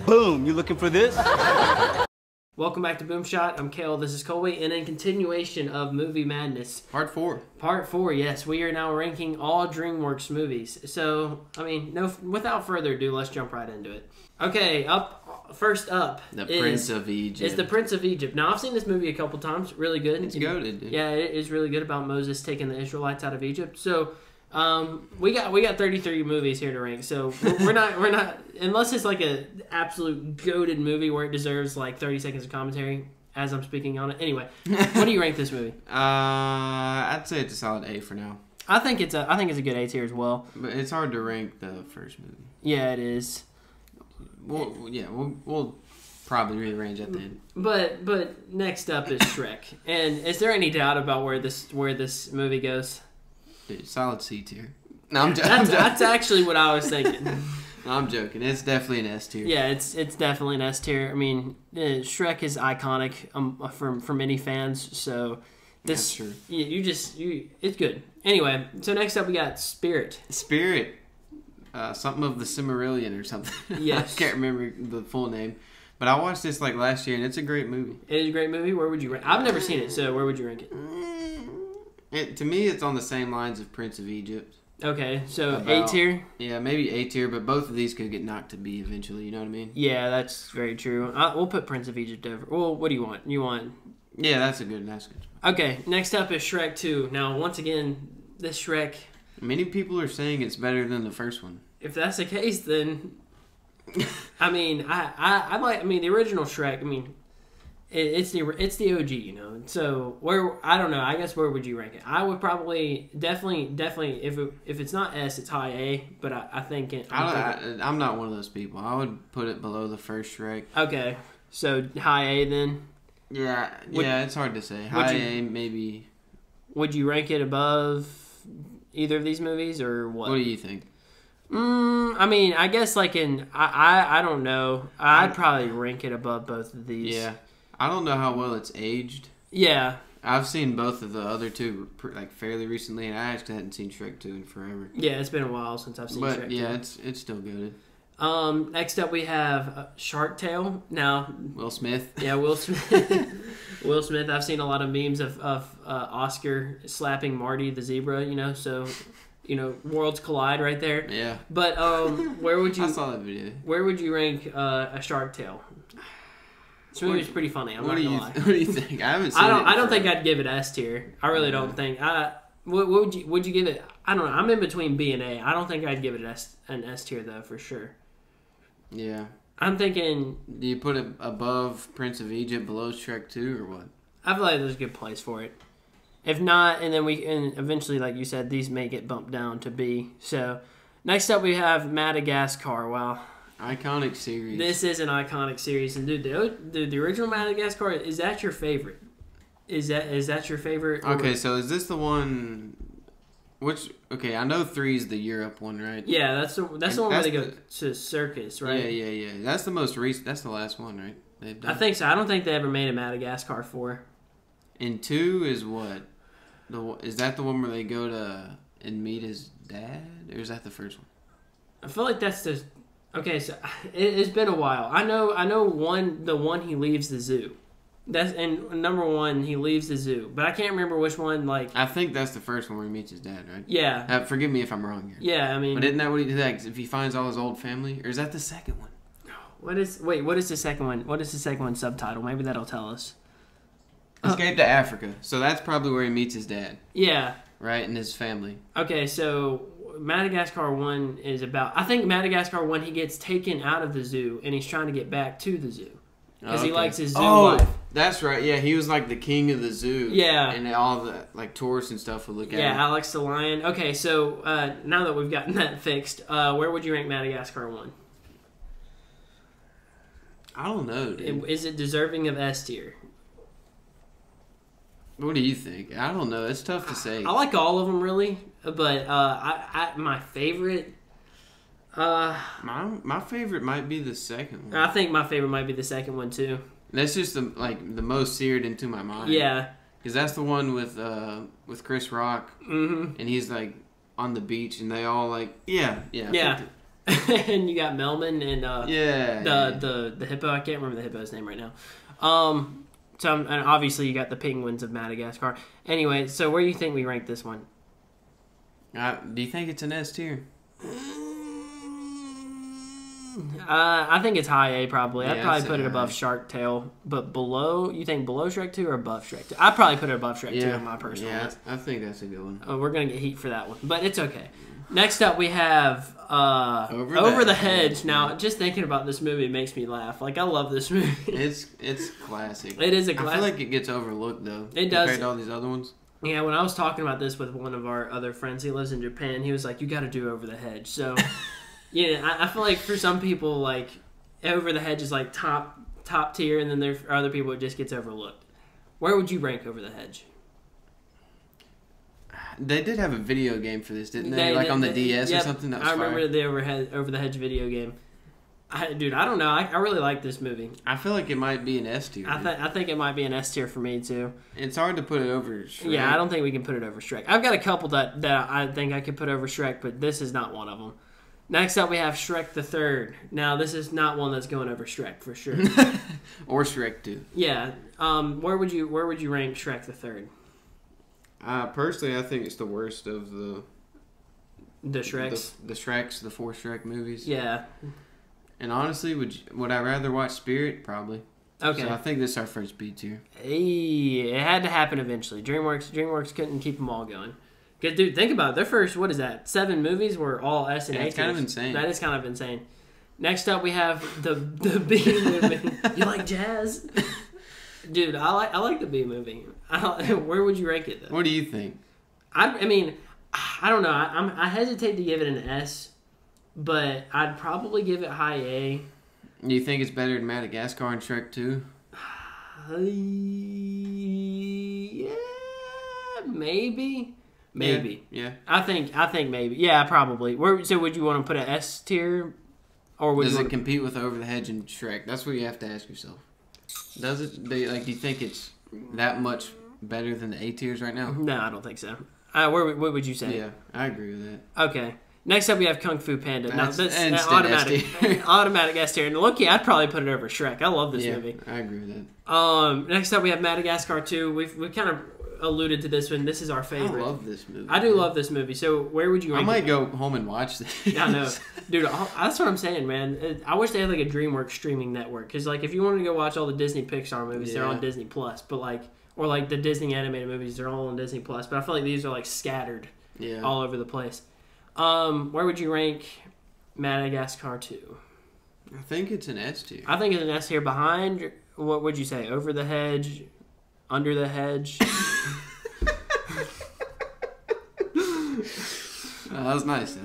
Boom, you looking for this? Welcome back to Boom Shot. I'm Kale, this is Colby, and in continuation of Movie Madness. Part 4. Part 4, yes. We are now ranking all DreamWorks movies. So, I mean, without further ado, let's jump right into it. Okay, first up Prince of Egypt. Is The Prince of Egypt. Now, I've seen this movie a couple times. Really good. It's goated, dude. Yeah, it is really good about Moses taking the Israelites out of Egypt. So, we got 33 movies here to rank. So we're not unless it's like a absolute goated movie where it deserves like 30 seconds of commentary as I'm speaking on it. Anyway, what do you rank this movie? I'd say it's a solid A for now. I think it's a good A tier as well. But it's hard to rank the first movie. Yeah, it is. We'll probably rearrange at the end. But next up is Shrek. And is there any doubt about where this movie goes? Dude, solid C tier. No, I'm joking. That's actually what I was thinking. No, I'm joking. It's definitely an S tier. Yeah, it's definitely an S tier. I mean, Shrek is iconic for many fans. So that's true. It's good. Anyway, so next up we got Spirit. Spirit. Something of the Cimarron or something. Yes. I can't remember the full name. But I watched this like last year, and it's a great movie. It is a great movie. Where would you rank it? I've never seen it, so where would you rank it? To me, it's on the same lines of Prince of Egypt. Okay, so A tier? Yeah, maybe A tier, but both of these could get knocked to B eventually, you know what I mean? Yeah, that's very true. We'll put Prince of Egypt over. Well, what do you want? Yeah, that's good. Okay, next up is Shrek 2. Now, once again, this Shrek... Many people are saying it's better than the first one. If that's the case, then... I mean, I might... I mean, the original Shrek, I mean... It's the OG, you know. So I don't know. I guess where would you rank it? I would probably definitely if it's not S, it's high A. But I think I'm not one of those people. I would put it below the first Shrek. Okay, so high A then. Yeah, it's hard to say. High A maybe. Would you rank it above either of these movies or what? What do you think? I mean, I guess like I don't know. I'd probably rank it above both of these. Yeah. I don't know how well it's aged. Yeah. I've seen both of the other two like fairly recently, and I actually hadn't seen Shrek 2 in forever. Yeah, it's been a while since I've seen Shrek 2. But yeah, it's still good. Next up we have Shark Tale. Now, Will Smith. Yeah, Will Smith. Will Smith. I've seen a lot of memes of Oscar slapping Marty the zebra. You know, so worlds collide right there. Yeah. But where would you? I saw that video. Where would you rank a Shark Tale? This movie was pretty funny. I'm not gonna lie. What do you think? I haven't seen it. I don't think I'd give it S tier. I really don't think. What would you give it? I don't know. I'm in between B and A. I don't think I'd give it an S tier though, for sure. Yeah. I'm thinking. Do you put it above Prince of Egypt, below Shrek 2, or what? I feel like there's a good place for it. If not, and then eventually, like you said, these may get bumped down to B. So next up we have Madagascar. Wow. Iconic series. This is an iconic series, and dude, the original Madagascar, is that your favorite? Is that your favorite? Okay, so is this the one? Okay, I know 3 is the Europe one, right? Yeah, that's the one where they go to circus, right? Yeah. That's the most recent. That's the last one, right? I think so. I don't think they ever made a Madagascar 4. And 2 is what? Is that the one where they go to and meet his dad, or is that the first one? I feel like that's the. Okay, so it's been a while. I know the one he leaves the zoo. That's and number 1 he leaves the zoo, but I can't remember which one. Like I think that's the first one where he meets his dad, right? Yeah. Forgive me if I'm wrong here. Yeah, I mean. But isn't that what he did? Like, if he finds all his old family, or is that the second one? What is the second one? What is the second one subtitle? Maybe that'll tell us. Escape to Africa. So that's probably where he meets his dad. Yeah. Right, and his family. Okay, so Madagascar 1 is about... I think Madagascar 1, he gets taken out of the zoo, and he's trying to get back to the zoo. Because he likes his zoo life. That's right. Yeah, he was like the king of the zoo. Yeah. And all the like tourists and stuff would look at him. Yeah, Alex the lion. Okay, so now that we've gotten that fixed, where would you rank Madagascar 1? I don't know, dude. Is it deserving of S tier? What do you think? I don't know. It's tough to say. I like all of them, really. But my favorite... my favorite might be the second one. I think my favorite might be the second one, too. That's just the most seared into my mind. Yeah. Because that's the one with Chris Rock. Mm-hmm. And he's like on the beach and they all like... Yeah. and you got Melman and the hippo. I can't remember the hippo's name right now. And obviously you got the Penguins of Madagascar. Anyway, so where do you think we rank this one? Do you think it's an S tier? I think it's high A probably. I'd Yeah, probably I'd put say it above high. Shark Tale, but below. You think below Shrek 2 or above Shrek 2? I'd probably put it above Shrek 2 in my personal list. I think that's a good one. Oh, we're gonna get heat for that one, but it's okay. Next up, we have Over the the Hedge. Hedge. Now, just thinking about this movie makes me laugh. Like I love this movie. It's classic. It is a I classic. feel like it gets overlooked though. It does. Compared to all these other ones. Yeah, when I was talking about this with one of our other friends, he lives in Japan. He was like, "You got to do Over the Hedge." So, yeah, I feel like for some people, like Over the Hedge is like top tier, and then there are other people it just gets overlooked. Where would you rank Over the Hedge? They did have a video game for this, didn't they? Like on the DS or something. That was I remember fire. the Over the Hedge video game. Dude, I don't know. I really like this movie. I feel like it might be an S tier. I think it might be an S tier for me too. It's hard to put it over Shrek. Yeah, I don't think we can put it over Shrek. I've got a couple that I think I could put over Shrek, but this is not one of them. Next up, we have Shrek the Third. Now, this is not one that's going over Shrek for sure. Or Shrek 2. Yeah. Where would you rank Shrek the Third? Personally, I think it's the worst of the Shreks. The Shreks, the 4 Shrek movies. Yeah. And honestly, would I rather watch Spirit? Probably. Okay. So I think this is our first B tier. Hey, it had to happen eventually. DreamWorks couldn't keep them all going. Because, dude, think about it. Their first, 7 movies were all S and A. It's kind of insane. That is kind of insane. Next up, we have the B movie. You like jazz? Dude, I like the B movie. Where would you rank it, though? What do you think? I mean, I don't know. I hesitate to give it an S, but I'd probably give it high A. Do you think it's better than Madagascar and Shrek 2? Yeah, maybe. Yeah. I think maybe. Yeah, probably. So would you want to put an S tier, or would Does you it compete with Over the Hedge and Shrek? That's what you have to ask yourself. Does it? Do you think it's that much better than the A tiers right now? No, I don't think so. What would you say? Yeah, I agree with that. Okay. Next up, we have Kung Fu Panda. Now, that's instant automatic S tier. And look, I'd probably put it over Shrek. I love this movie. I agree with that. Next up, we have Madagascar 2. We've kind of alluded to this one. This is our favorite. I love this movie. I do love this movie. So where would you rank I might it? go home and watch this. I know. Dude, that's what I'm saying, man. I wish they had like a Dreamworks streaming network. Because like if you wanted to go watch all the Disney Pixar movies, they're on Disney Plus. But like, or like the Disney animated movies, they're all on Disney Plus. But I feel like these are like scattered all over the place. Where would you rank Madagascar 2? I think it's an S tier. I think it's an S tier behind. What would you say? Over the Hedge? Under the Hedge? That was nice.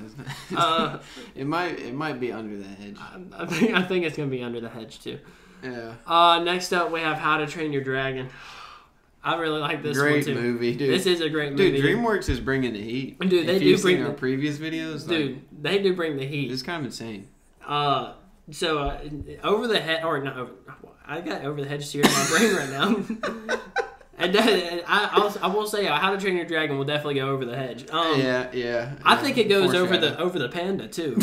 It might be Under the Hedge. I think it's gonna be Under the Hedge too. Yeah. Next up we have How to Train Your Dragon. I really like this great one too. Great movie, dude. This is a great movie. Dude, DreamWorks is bringing the heat. Dude, they if do you've bring seen our previous videos. Dude, they do bring the heat. It's kind of insane. So Over the Hedge, or not over. I got Over the Hedge series in my brain right now. And I will say, How to Train Your Dragon will definitely go Over the Hedge. Yeah. I think it goes over the Panda too.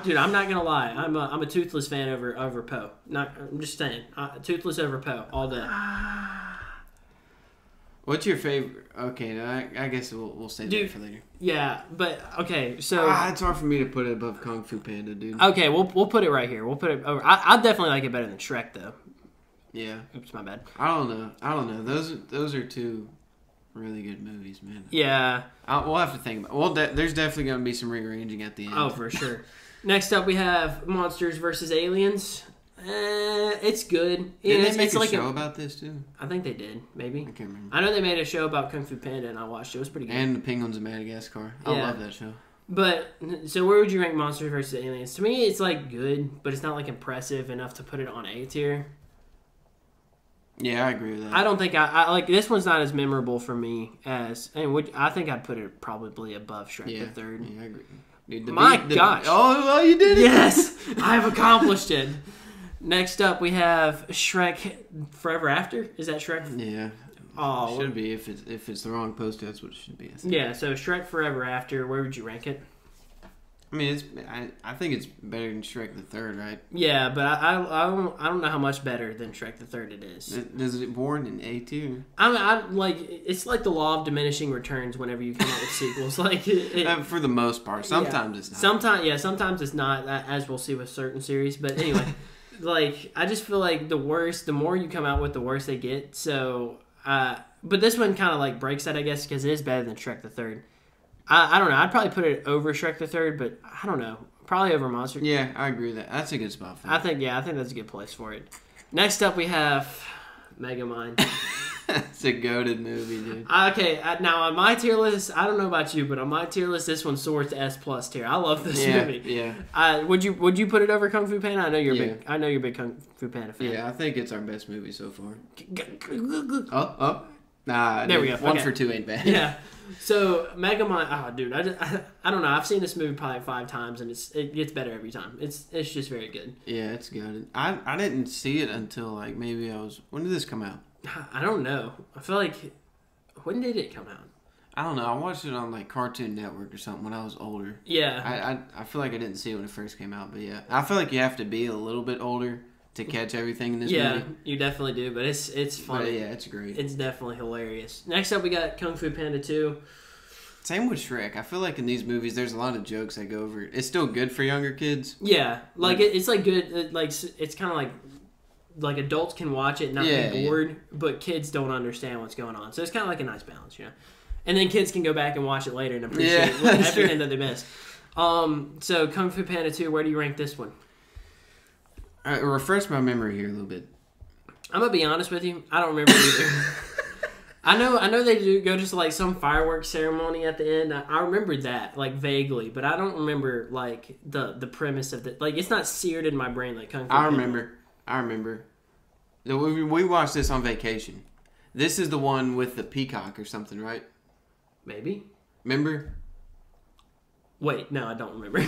Dude, I'm not gonna lie. I'm a Toothless fan over Poe. I'm just saying, Toothless over Poe all day. What's your favorite? Okay, I guess we'll save that for later. Yeah, but okay, so it's hard for me to put it above Kung Fu Panda, dude. Okay, we'll put it right here. We'll put it over. I definitely like it better than Shrek though. Yeah. Oops, my bad. I don't know. Those are two really good movies, man. Yeah. We'll have to think about. Well, there's definitely gonna be some rearranging at the end. Oh, for sure. Next up, we have Monsters vs. Aliens. It's good. Did they make a show about this too? I think they did. Maybe. I can't remember. I know they made a show about Kung Fu Panda, and I watched it. It was pretty good. And the Penguins of Madagascar. I love that show. But so, where would you rank Monsters vs. Aliens? To me, it's like good, but it's not like impressive enough to put it on A tier. Yeah, I agree with that. I don't think I like this one's not as memorable for me as, and I think I'd put it probably above Shrek the Third. Yeah, I agree. Dude, Gosh! Oh, you did it! Yes, I have accomplished it. Next up, we have Shrek Forever After. Is that Shrek? Yeah. Oh, it should be if it's the wrong poster. That's what it should be. Yeah. So Shrek Forever After. Where would you rank it? I mean, I think it's better than Shrek the Third, right? Yeah, but I don't know how much better than Shrek the Third it is. Does it warrant an A tier? I like it's like the law of diminishing returns whenever you come out with sequels. Like for the most part, sometimes it's not. Sometimes it's not, as we'll see with certain series. But anyway, like I just feel like the more you come out with, the worse they get. So, but this one kind of like breaks that, I guess, because it is better than Shrek the Third. I don't know. I'd probably put it over Shrek the Third, but I don't know. Probably over Monster. Yeah, I agree with that. That's a good spot for it. I think that's a good place for it. Next up, we have Megamind. It's a goated movie, dude. Okay, now on my tier list, I don't know about you, but on my tier list, this one soars to S+ tier. I love this movie. Yeah. Would you put it over Kung Fu Panda? I know you're a big Kung Fu Panda fan. Yeah, I think it's our best movie so far. Oh. Nah, there we go. One for two ain't bad. Yeah. So Megamind, oh dude, I don't know. I've seen this movie probably 5 times, and it gets better every time. It's just very good. Yeah, it's good. I didn't see it until like maybe when did this come out? I don't know. I feel like when did it come out? I don't know. I watched it on like Cartoon Network or something when I was older. Yeah. I feel like I didn't see it when it first came out, but yeah, I feel like you have to be a little bit older to catch everything in this movie. Yeah, you definitely do, but it's funny. But yeah, it's great. It's definitely hilarious. Next up, we got Kung Fu Panda 2. Same with Shrek. I feel like in these movies, there's a lot of jokes that go over. It's still good for younger kids. Yeah, like it's like good. Like it's kind of like adults can watch it and not be bored, but kids don't understand what's going on. So it's kind of like a nice balance, you know. And then kids can go back and watch it later and appreciate everything that they missed. So Kung Fu Panda 2, where do you rank this one? Refresh my memory here a little bit. I'm gonna be honest with you. I don't remember either. I know they do go to like some fireworks ceremony at the end. I remember that like vaguely, but I don't remember like the premise of it. Like it's not seared in my brain like Kung Fu Panda. I remember. We watched this on vacation. This is the one with the peacock or something, right? Maybe. Remember? Wait, no, I don't remember.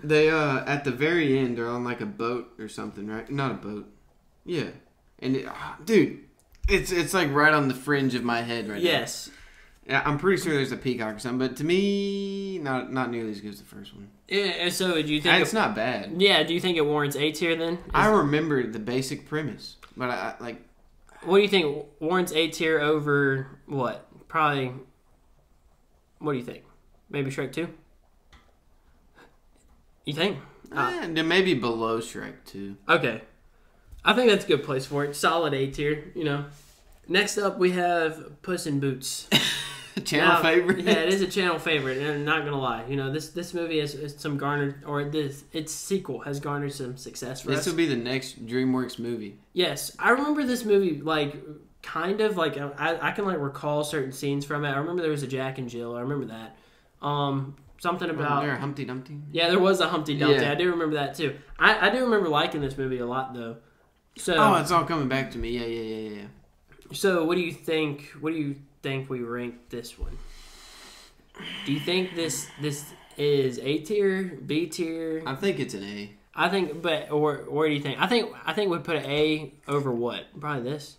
They at the very end they're on like a boat or something, right? Not a boat. Yeah. And dude, it's like right on the fringe of my head right now. Yes. Yeah, I'm pretty sure there's a peacock or something, but to me, not nearly as good as the first one. Yeah. So do you think it's not bad? Yeah. Do you think it warrants A tier then? I remember the basic premise, but I like. What do you think warrants A tier over what? Probably. What do you think? Maybe Shrek 2? You think? Maybe below Shrek 2. Okay. I think that's a good place for it. Solid A tier, you know. Next up, we have Puss in Boots. Channel favorite? Yeah, it is a channel favorite, and I'm not going to lie. You know, this movie has some garnered, or its sequel has garnered some success for us. This will be the next DreamWorks movie. Yes. I remember this movie, like, kind of, like, I can, like, recall certain scenes from it. I remember there was a Jack and Jill. I remember that. Something about... there a Humpty Dumpty? Yeah, there was a Humpty Dumpty. Yeah. I do remember that, too. I do remember liking this movie a lot, though. So, it's all coming back to me. Yeah. So, what do you think? What do you think we rank this one? Do you think this is A tier, B tier? I think it's an A. I think, or where do you think? I think we'd put an A over what? Probably this,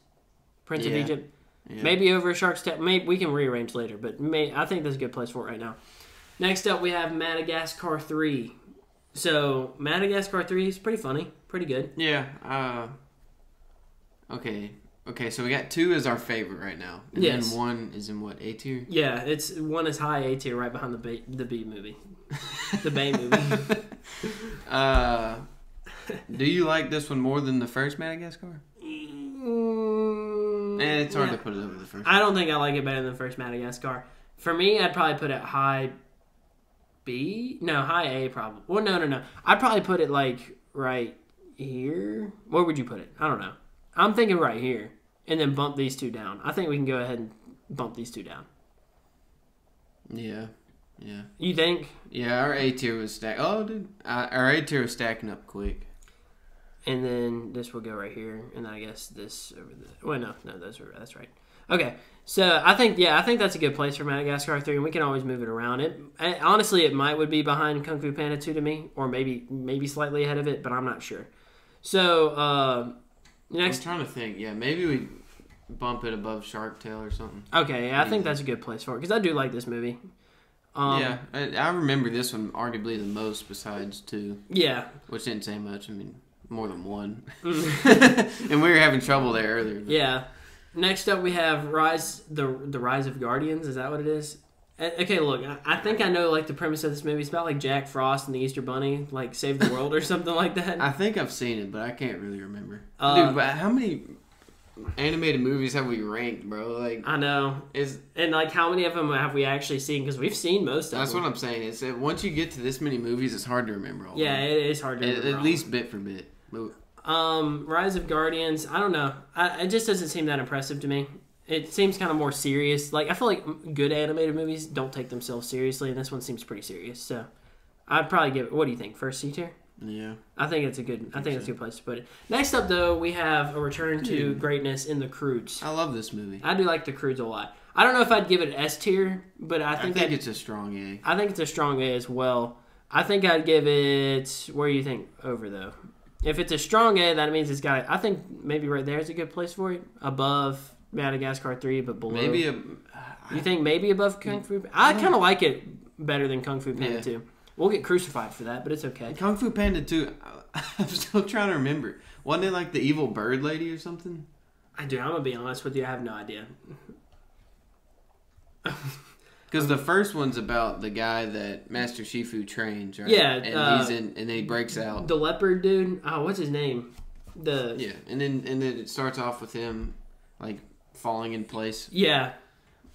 Prince of Egypt. Yeah. Maybe over Shark's Tale. Maybe we can rearrange later, but I think that's a good place for it right now. Next up, we have Madagascar 3. So Madagascar 3 is pretty funny, pretty good. Yeah. Okay. So we got 2 as our favorite right now, and then 1 is in what, A tier? Yeah, 1 is high A tier, right behind the B movie, the Bay movie. Do you like this one more than the first Madagascar? It's hard to put it over the first. I don't think I like it better than the first Madagascar. For me, I'd probably put it high B. No, high A probably. Well, no. I'd probably put it like right here. Where would you put it? I don't know. I'm thinking right here, and then bump these 2 down. I think we can go ahead and bump these 2 down. Yeah. You think? Yeah, our A tier was stacked. Oh, dude, our A tier was stacking up quick. And then this will go right here, and then I guess this over the. Well, no, that's right. Okay, so I think that's a good place for Madagascar 3, and we can always move it around. Honestly, it would be behind Kung Fu Panda 2 to me, or maybe slightly ahead of it, but I'm not sure. So next, I'm trying to think. Yeah, maybe we bump it above Shark Tale or something. Okay, yeah, I think that's a good place for it because I do like this movie. Yeah, I remember this one arguably the most besides 2. Yeah. Which didn't say much. I mean, more than 1. And we were having trouble there earlier. But. Yeah. Next up, we have the Rise of Guardians. Is that what it is? Okay, look, I think I know like the premise of this movie. It's about like Jack Frost and the Easter Bunny, like save the world or something like that. I think I've seen it, but I can't really remember. Dude, but how many animated movies have we ranked, bro? Like I know. And like how many of them have we actually seen? Because we've seen most of them. That's what I'm saying. It's once you get to this many movies, it's hard to remember all. Yeah, it is hard to remember. At least bit for bit. Rise of Guardians. I don't know. It just doesn't seem that impressive to me. It seems kind of more serious. Like I feel like good animated movies don't take themselves seriously, and this one seems pretty serious. So I'd probably give it. What do you think? First C tier? Yeah. I think it's a good. I think it's a good place to put it. Next up, though, we have a return to greatness in the Croods. I love this movie. I do like the Croods a lot. I don't know if I'd give it S tier, but I think it's a strong A. I think it's a strong A as well. I think I'd give it. Where do you think over though? If it's a strong A, that means it's got. I think maybe right there is a good place for it. Above Madagascar 3, but below. You think maybe above Kung Fu? I kind of like it better than Kung Fu Panda 2. We'll get crucified for that, but it's okay. Kung Fu Panda 2, I'm still trying to remember. Wasn't it like the evil bird lady or something? I'm going to be honest with you. I have no idea. Because the first one's about the guy that Master Shifu trains, right? Yeah. And then he breaks out. The leopard dude. Oh, what's his name? Yeah, and then it starts off with him, like, falling in place. Yeah.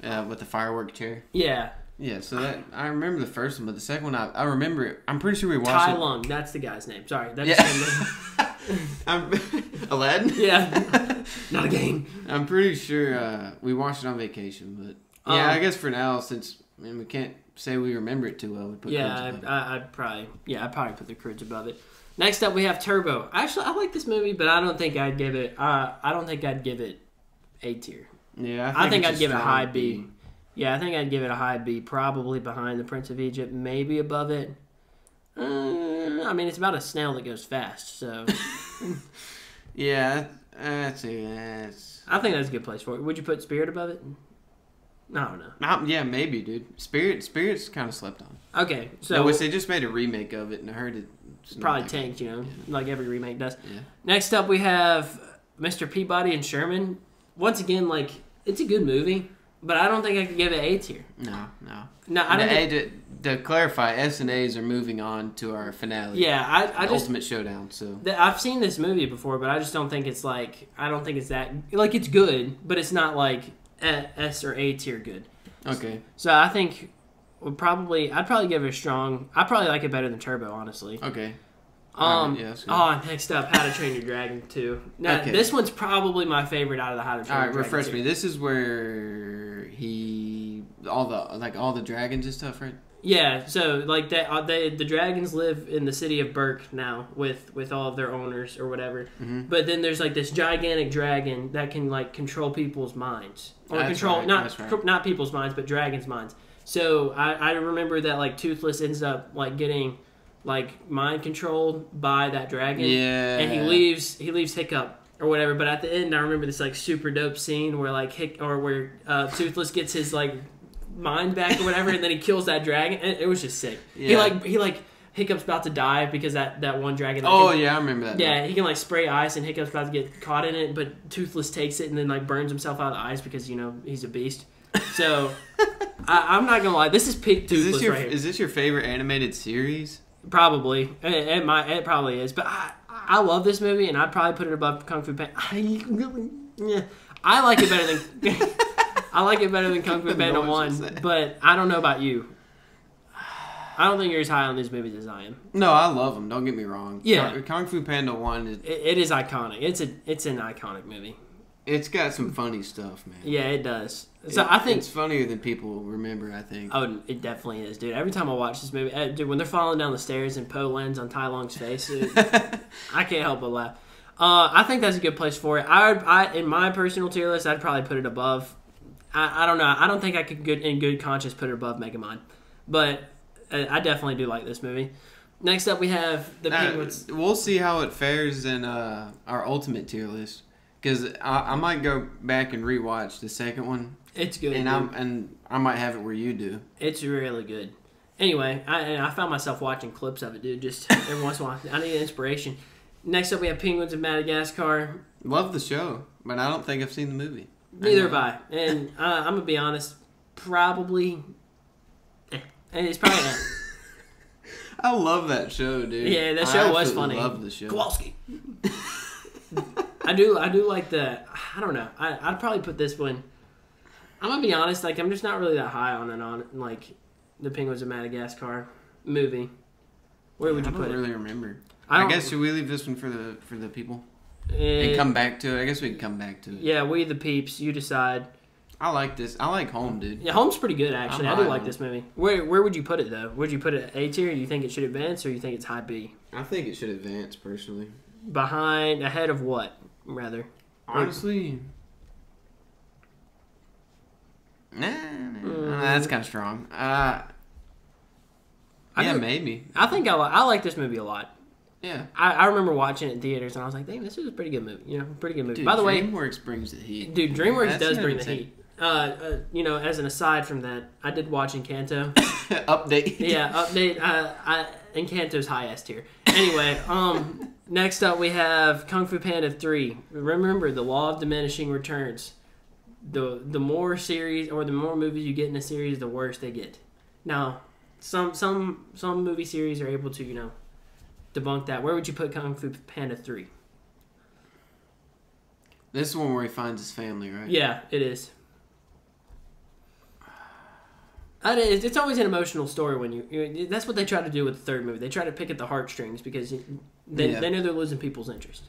With the firework chair. Yeah. Yeah, so that I remember the first one, but the second one I remember it. I'm pretty sure we watched Tai Lung, that's the guy's name. Sorry, that's Aladdin. Yeah, not a game. I'm pretty sure we watched it on vacation, but yeah, I guess for now, since we can't say we remember it too well, we put I'd probably put the Croods above it. Next up, we have Turbo. Actually, I like this movie, but I don't think I'd give it. I don't think I'd give it A tier. Yeah, I think I'd give it a high B. Yeah, I think I'd give it a high B, probably behind The Prince of Egypt, maybe above it. I mean, it's about a snail that goes fast, so... Yeah, I think that's a good place for it. Would you put Spirit above it? I don't know. Yeah, maybe, dude. Spirit's kind of slept on. Okay, so... which they just made a remake of it, and I heard it's probably tanked, like every remake does. Yeah. Next up, we have Mr. Peabody and Sherman. Once again, like, it's a good movie. But I don't think I could give it A tier. No. I don't to clarify, S and A's are moving on to our finale. Yeah, I just ultimate showdown. So I've seen this movie before, but I just don't think it's like I don't think it's that like it's good, but it's not like S or A tier good. Okay. So I think I'd probably give it a strong. I probably like it better than Turbo, honestly. Okay. Next up, How to Train Your Dragon 2. Now, this one's probably my favorite out of the How to Train Your Dragon. All right, refresh me. This is where all the dragons and stuff, right? Yeah, so like the dragons live in the city of Burke now with all of their owners or whatever. Mm-hmm. But then there's like this gigantic dragon that can like control people's minds or not people's minds, but dragons' minds. So I remember that like Toothless ends up like getting like mind controlled by that dragon. Yeah. And he leaves Hiccup or whatever. But at the end, I remember this like super dope scene where like Toothless gets his like mind back or whatever, and then he kills that dragon. It was just sick. Yeah. He Hiccup's about to die because that one dragon. I remember that. Yeah, he can like spray ice, and Hiccup's about to get caught in it, but Toothless takes it and then like burns himself out of the ice because he's a beast. So I'm not gonna lie, this is peak Toothless right here. Is this your favorite animated series? Probably. It probably is. But I love this movie, and I'd probably put it above Kung Fu Panda. I like it better than I like it better than Kung Fu Panda 1, but I don't know about you. I don't think you're as high on these movies as I am. No, I love them. Don't get me wrong. Yeah. Kung Fu Panda 1 is... It is iconic. It's an iconic movie. It's got some funny stuff, man. Yeah, it does. So I think it's funnier than people remember, I think. Oh, it definitely is, dude. Every time I watch this movie, dude, when they're falling down the stairs and Poe lands on Tai Lung's face, dude, I can't help but laugh. I think that's a good place for it. I in my personal tier list, I'd probably put it above. I don't know. I don't think I could in good conscience put it above Megamind, but I definitely do like this movie. Next up, we have the Penguins. We'll see how it fares in our ultimate tier list. Because I might go back and rewatch the second one. It's good. And I might have it where you do. It's really good. Anyway, I found myself watching clips of it, dude. Just every once in a while. I need inspiration. Next up, we have Penguins of Madagascar. Love the show, but I don't think I've seen the movie. Neither have I. And I'm going to be honest, probably... And it's probably not. I love that show, dude. Yeah, that show was funny. I love the show. Kowalski. I do like the... I don't know. I'd probably put this one... I'm going to be honest, like, I'm just not really that high on like, the Penguins of Madagascar movie. Where would you put it? I don't really remember. I guess should we leave this one for the people? And come back to it? I guess we can come back to it. Yeah, we the peeps. You decide. I like this. I like Home, dude. Yeah, Home's pretty good, actually. I do like this movie. Where would you put it, though? Would you put it A tier? Do you think it should advance, or you think it's high B? I think it should advance, personally. Ahead of what, rather? Honestly... that's kind of strong. Yeah, maybe. I think I like this movie a lot. Yeah. I remember watching it in theaters, and I was like, dang, this is a pretty good movie. You know, pretty good movie. Dude, By the way... Dreamworks brings the heat. Dude, Dreamworks does bring the heat. You know, as an aside from that, I did watch Encanto. Update. Yeah, update. Encanto's high S tier. Anyway, next up we have Kung Fu Panda 3. Remember, the law of diminishing returns. The more series or the more movies you get in a series, the worse they get. Now, some movie series are able to, you know, debunk that. Where would you put Kung Fu Panda 3? This is one where he finds his family, right? Yeah, it is. It's always an emotional story when you. That's what they try to do with the third movie. They try to pick at the heartstrings because they know they're losing people's interest.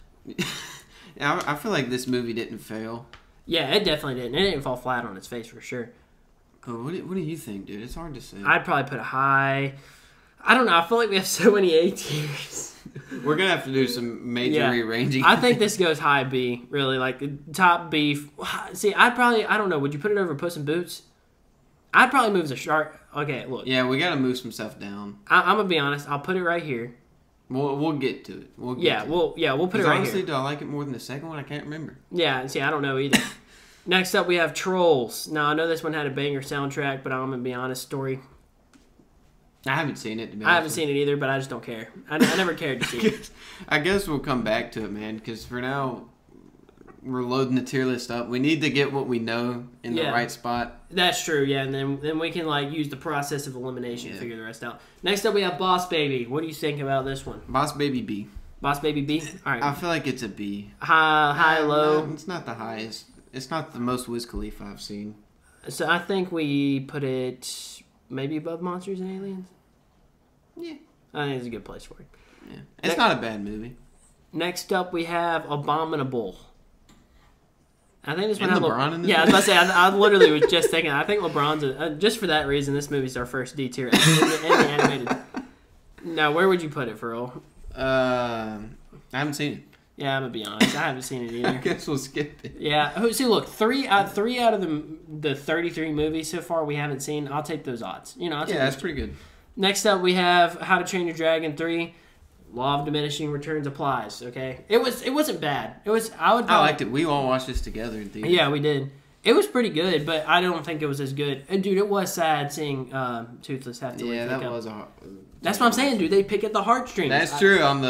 Yeah, I feel like this movie didn't fail. Yeah, it definitely didn't. It didn't fall flat on its face for sure. Oh, what do you think, dude? It's hard to say. I'd probably put a high. I don't know. I feel like we have so many A tiers. We're gonna have to do some major rearranging. I think this goes high B. Really, like top B. See, I don't know. Would you put it over Puss in Boots? I'd probably move the shark. Okay, look. Yeah, we gotta move some stuff down. I'm gonna be honest. I'll put it right here. We'll get to it. We'll put it right honestly, here. do I like it more than the second one? I can't remember. Yeah, see, I don't know either. Next up, we have Trolls. Now, I know this one had a banger soundtrack, but I'm gonna be honest, story. I haven't seen it. I haven't seen it either, but I just don't care. I never cared to see it. I guess we'll come back to it, man, because for now, we're loading the tier list up. We need to get what we know in the right spot. That's true, yeah, and then we can like use the process of elimination to figure the rest out. Next up, we have Boss Baby. What do you think about this one? Boss Baby B. Boss Baby B? All right. I feel like it's a B. High, low? No, it's not the highest. It's not the most Wiz Khalifa I've seen. So I think we put it maybe above Monsters and Aliens? Yeah. I think it's a good place for it. Yeah. It's not a bad movie. Next up, we have Abominable. I think this one had LeBron in this. Yeah, I was about to say. I literally was just thinking. I think LeBron's just for that reason. This movie's our first D tier in the animated. Now, where would you put it, Furl? I haven't seen it. Yeah, I'm gonna be honest. I haven't seen it either. I guess we'll skip it. Yeah. See, look, three out of the 33 movies so far we haven't seen. I'll take those odds. You know. That's pretty good. Next up, we have How to Train Your Dragon 3. Law of diminishing returns applies. Okay, it wasn't bad. I liked it. We all watched this together in theater. Yeah, we did. It was pretty good, but I don't think it was as good. And dude, it was sad seeing Toothless have to. Yeah, that was That's what I'm saying, dude. They pick at the heartstrings. That's true on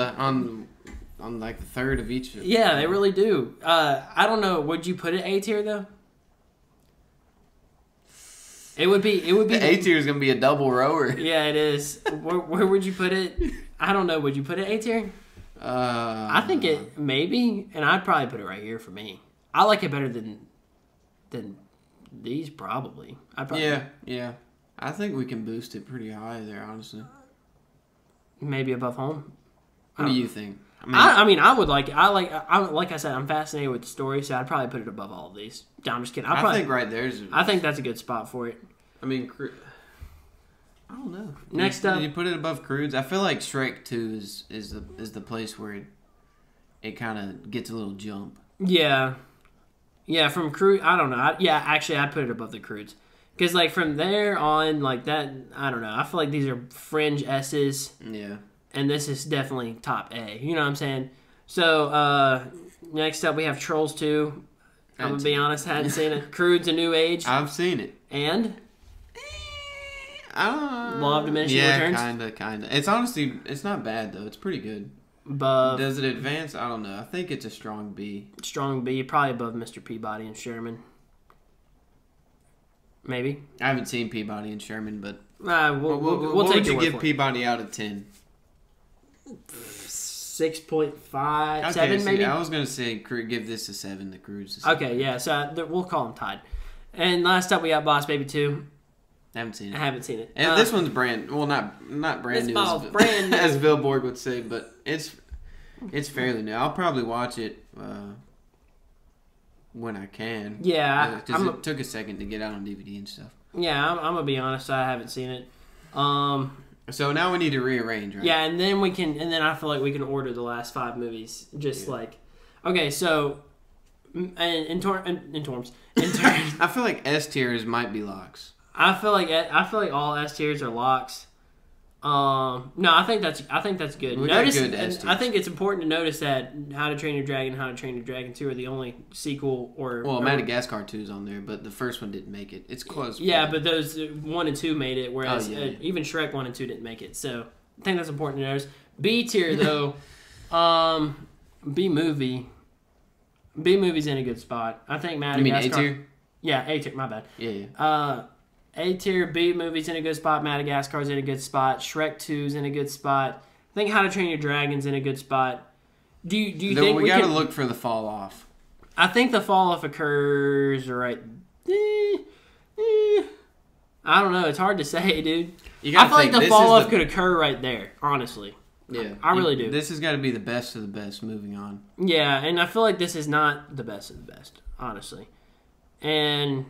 like the third of each. Yeah, they really do. I don't know. Would you put it A tier though? It would be. The A tier is gonna be a double rower. Yeah, it is. Where would you put it? I don't know. Would you put it A tier? I think it maybe, and I'd probably put it right here for me. I like it better than these probably. Yeah. I think we can boost it pretty high there, honestly. Maybe above Home. What do you think? I mean, I would like it. Like I said, I'm fascinated with the story, so I'd probably put it above all of these. No, I'm just kidding. I think right there's. I think that's a good spot for it. I mean, I don't know. Next up, did you put it above Croods? I feel like Shrek 2 is the place where it kind of gets a little jump. Yeah, from Croods, I don't know. Actually, I'd put it above the Croods because like from there on, like that, I don't know. I feel like these are fringe S's. Yeah. And this is definitely top A. You know what I'm saying? So, next up we have Trolls 2. I'm going to be honest, hadn't seen it. Croods: A New Age. I've seen it. And? Law of Diminishing Returns? Kinda. It's honestly, it's not bad though. It's pretty good. Above. Does it advance? I don't know. I think it's a strong B. Strong B, probably above Mr. Peabody and Sherman. Maybe. I haven't seen Peabody and Sherman, but we'll what take would you give it. Peabody out of 10? 6.5, 7 maybe. I was gonna say give this a 7. The Croods. Okay, yeah. So we'll call them tied. And last up we got Boss Baby 2. I haven't seen it. I haven't seen it. And this one's not brand new. Brand new. As Billboard would say, but it's fairly new. I'll probably watch it when I can. Yeah, because it took a second to get out on DVD and stuff. Yeah, I'm gonna be honest. I haven't seen it. So now we need to rearrange, right? Yeah, and then I feel like we can order the last 5 movies. Okay, so in terms, I feel like S tiers might be locks. I feel like all S tiers are locks. No, I think that's good. Notice, good S tiers. I think it's important to notice that How to Train Your Dragon and How to Train Your Dragon 2 are the only sequel Madagascar 2's on there, but the first one didn't make it. It's close. Yeah, but those 1 and 2 made it, whereas even Shrek 1 and 2 didn't make it. So I think that's important to notice. B tier though, B movie's in a good spot. I think Madagascar. You mean A tier? Yeah, A tier. My bad. Yeah. A tier, B movie's in a good spot. Madagascar's in a good spot. Shrek 2's in a good spot. I think How to Train Your Dragon's in a good spot. Do you think we gotta look for the fall off? I think the fall off occurs right. I don't know. It's hard to say, dude. I feel like the fall off could occur right there. Honestly. Yeah, I really do. This has got to be the best of the best. Moving on. Yeah, and I feel like this is not the best of the best, honestly. And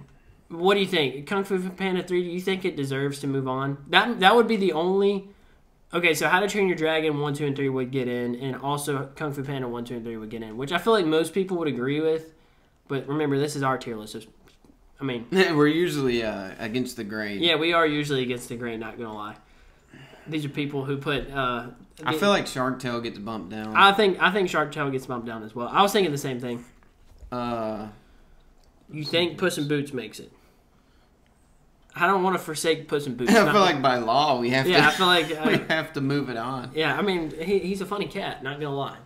what do you think? Kung Fu Panda 3, do you think it deserves to move on? That would be the only... Okay, so How to Train Your Dragon 1, 2, and 3 would get in, and also Kung Fu Panda 1, 2, and 3 would get in, which I feel like most people would agree with. But remember, this is our tier list. So, I mean... We're usually against the grain. Yeah, we are usually against the grain, not going to lie. These are people who put... I feel like Shark Tale gets bumped down. I think Shark Tale gets bumped down as well. I was thinking the same thing. You think Puss in Boots makes it? I don't want to forsake Puss in Boots. I feel like by law we have to. Yeah, I feel like we have to move it on. Yeah, I mean he's a funny cat. Not gonna lie.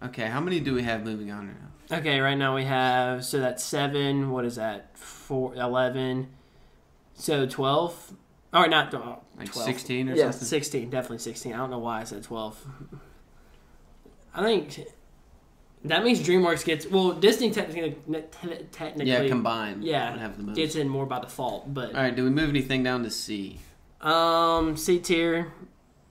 Okay, how many do we have moving on now? Okay, right now we have that's 7. What is that? 11. So 12. Oh, not 12. Like 16 or something. Yeah, something. 16. Definitely 16. I don't know why I said 12. I think. That means DreamWorks gets... Well, Disney technically combined. Yeah, have the most. Gets in more by default. But all right, do we move anything down to C? C tier,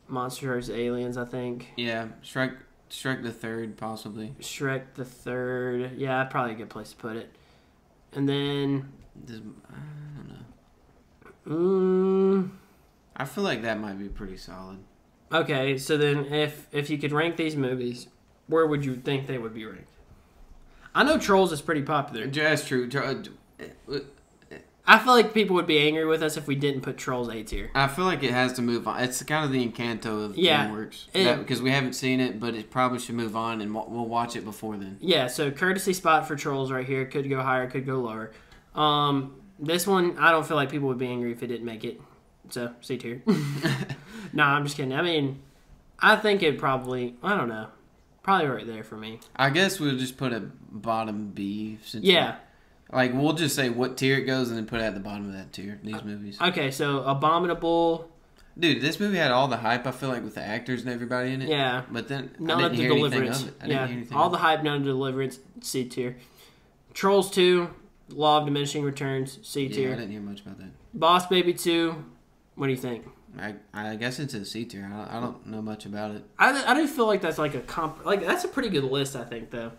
Monsters vs. Aliens, I think. Yeah, Shrek the Third, possibly. Shrek the Third. Yeah, probably a good place to put it. And then... I don't know. I feel like that might be pretty solid. Okay, so then if you could rank these movies... Where would you think they would be ranked? I know Trolls is pretty popular. That's true. I feel like people would be angry with us if we didn't put Trolls A tier. I feel like it has to move on. It's kind of the Encanto of Dreamworks. Because we haven't seen it, but it probably should move on, and we'll watch it before then. Yeah, so courtesy spot for Trolls right here. Could go higher, could go lower. This one, I don't feel like people would be angry if it didn't make it. So, C tier. No, I'm just kidding. I mean, I think it probably... I don't know. Probably right there for me. I guess we'll just put a bottom B. We'll just say what tier it goes and then put it at the bottom of that tier, these movies. Okay, so Abominable. Dude, this movie had all the hype, I feel like, with the actors and everybody in it. Yeah. But then none of the deliverance. All the hype, none of the deliverance, C tier. Trolls 2, Law of Diminishing Returns, C tier. Yeah, I didn't hear much about that. Boss Baby 2, what do you think? I guess it's a C tier. I don't know much about it. I do feel like that's like a that's a pretty good list, I think, though.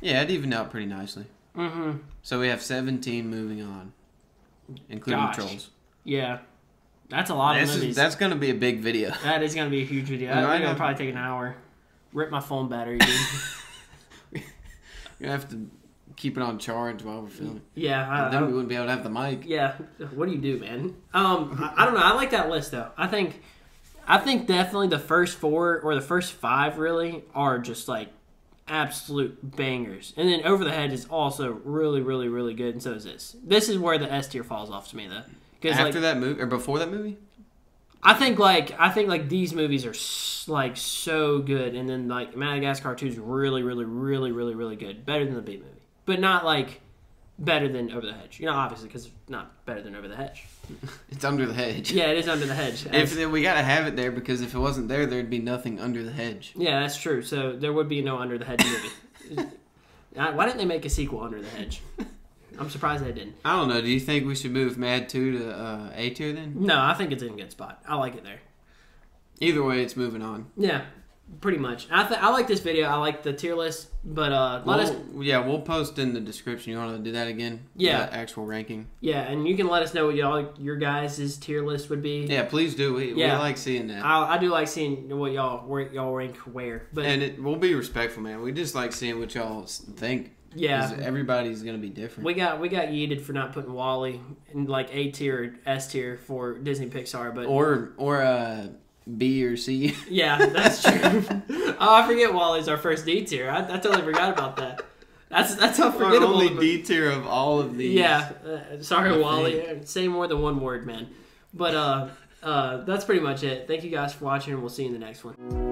Yeah, it evened out pretty nicely. Mm-hmm. So we have 17 moving on, including Trolls. Yeah, that's a lot of movies. That's going to be a big video. That is going to be a huge video. I think it'll probably take an hour. Rip my phone battery, dude. You have to keep it on charge while we're filming. Yeah. Then we wouldn't be able to have the mic. Yeah. What do you do, man? I don't know. I like that list, though. I think definitely the first 4 or the first 5 really are just like absolute bangers. And then Over the Hedge is also really, really, really good, and so is this. This is where the S tier falls off to me, though. After that movie or before that movie? I think like these movies are like so good, and then like Madagascar 2 is really, really, really, really, really good. Better than the B movie, but not like better than Over the Hedge. You know, obviously because it's not better than Over the Hedge. It's Under the Hedge. Yeah, it is Under the Hedge. We gotta have it there because if it wasn't there, there'd be nothing under the hedge. Yeah, that's true. So there would be no Under the Hedge movie. Why didn't they make a sequel, Under the Hedge? I'm surprised they didn't. I don't know. Do you think we should move Mad 2 to A tier then? No, I think it's in a good spot. I like it there. Either way, it's moving on. Yeah, pretty much. I like this video. I like the tier list, but let us... Yeah, we'll post in the description. You want to do that again? Yeah. The actual ranking. Yeah, and you can let us know what your guys' tier list would be. Yeah, please do. We like seeing that. I do like seeing what y'all rank where. But we'll be respectful, man. We just like seeing what y'all think. Yeah, everybody's gonna be different. We got yeeted for not putting Wall-E in like A tier or S tier for Disney Pixar, but or B or C. Yeah, that's true. I forget Wall-E's our first D tier. I totally forgot about that. That's how forgettable. Only D tier of all of these. Yeah, sorry, Wall-E. Say more than one word, man. But that's pretty much it. Thank you guys for watching, and we'll see you in the next one.